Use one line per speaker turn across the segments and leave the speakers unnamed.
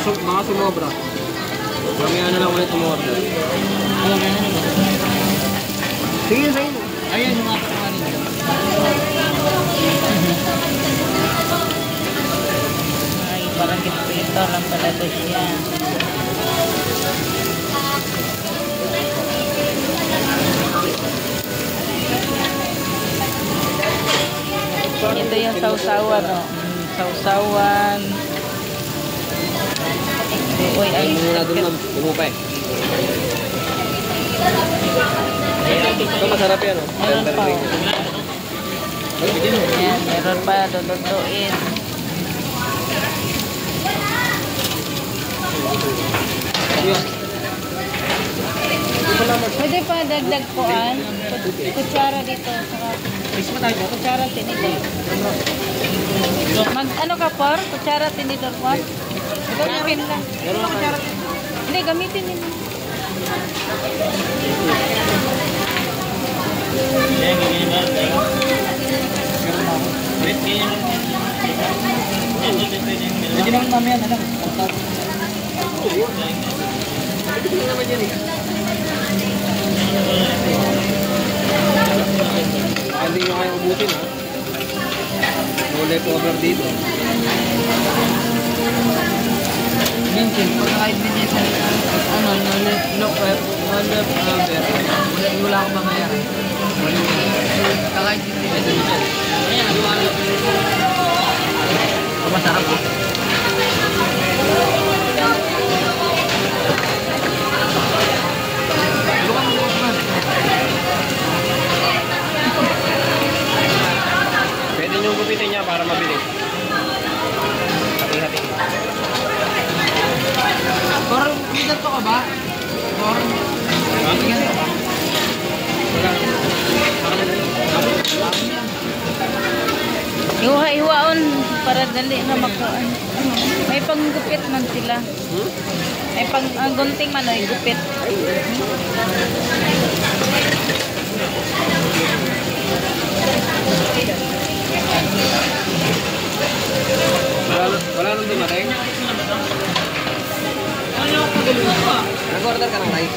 Baka sumobra. Mamaya na lang ulit umorder. Sige, sige. Ayan yung mga pakanin.
Ay, parang ito lang pala ito siya. Ito yung sausawan, no? Sausawan. Uy, ay.
Muna doon, ma'am. Bumupa eh. Ito masarap yan, no?
Meron pa, oh. Ayan, meron pa. Dudugduin. Pwede pa dagdag koan. Kutsara dito. Kutsara tinidor. Ano ka por? Kutsara tinidor po? Gamitin lang. Hindi, gamitin yun.
Hindi naman mamaya na lang. Hindi naman yan eh. Hindi nyo kayang ubutin ha. No leftover dito. Minsan, pag kahit din sa ano, no leftover. Wala akong mamaya. Kahit din dito. Ayan, ano. Masarap po. Pwede nyo gupitin niya para mabilis. Hati-hati. Parang bigat to ka ba? Parang bigat to ka?
Iwa-iwaon para dali na makuan. May panggupit man sila. May gunting man ay gupit.
Wala nang dumating? Nag-order ka ng rice?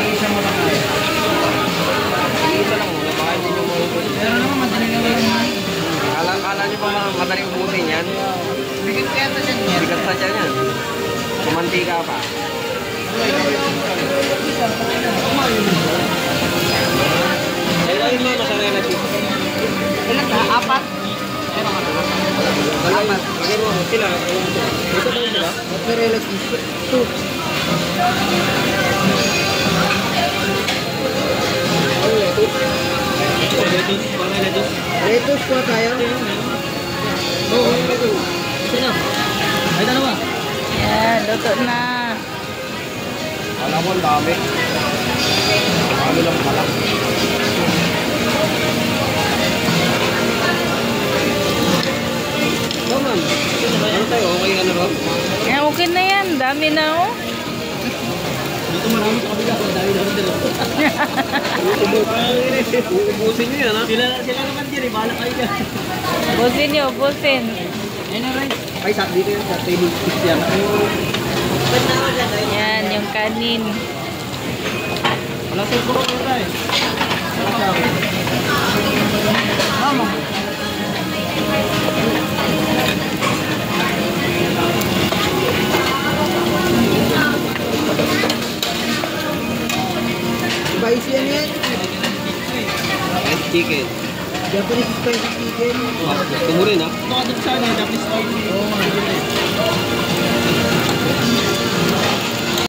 Isa mo lang rice. Isa lang muna, baka hindi nyo maubos. Pero naman madaling gawin. Alam nyo pa madaling ubusin yan? Bigat kaya sa dyan yan. Bigat sa dyan yan. Kumantika pa. Ilan mo masarela dito? Ilan ka? Apat? Apat. Lagay mo sila. Ito ba sila? Masarela dito. Two. Ano lettuce? Lettuce? Parang lettuce? Lettuce po tayo? Oo, lettuce. Sino? Ay, dalawa.
Yan, luto na.
Alam mo, ang dami. Ano lang pala. So, ma'am. Ano tayo? Okay ka na ron?
Yan, okay na yan. Dami na, oh.
Dito marami sa kabila. Dami na rin dito. Ubusin nyo yan, ha? Sila naman dyan, eh. Bahala kayo dyan.
Busin nyo, busin.
Yan ang rice. Ay, sa dito yan. Sa table sticks yan.
Yan, yung kanin.
Wala sa puro ko tayo. Mama. Spicy yan yan? Spicy chicken. Japanese spicy chicken. Gusto mo rin ha? Ito ka dun sana, Japanese spicy. Oo.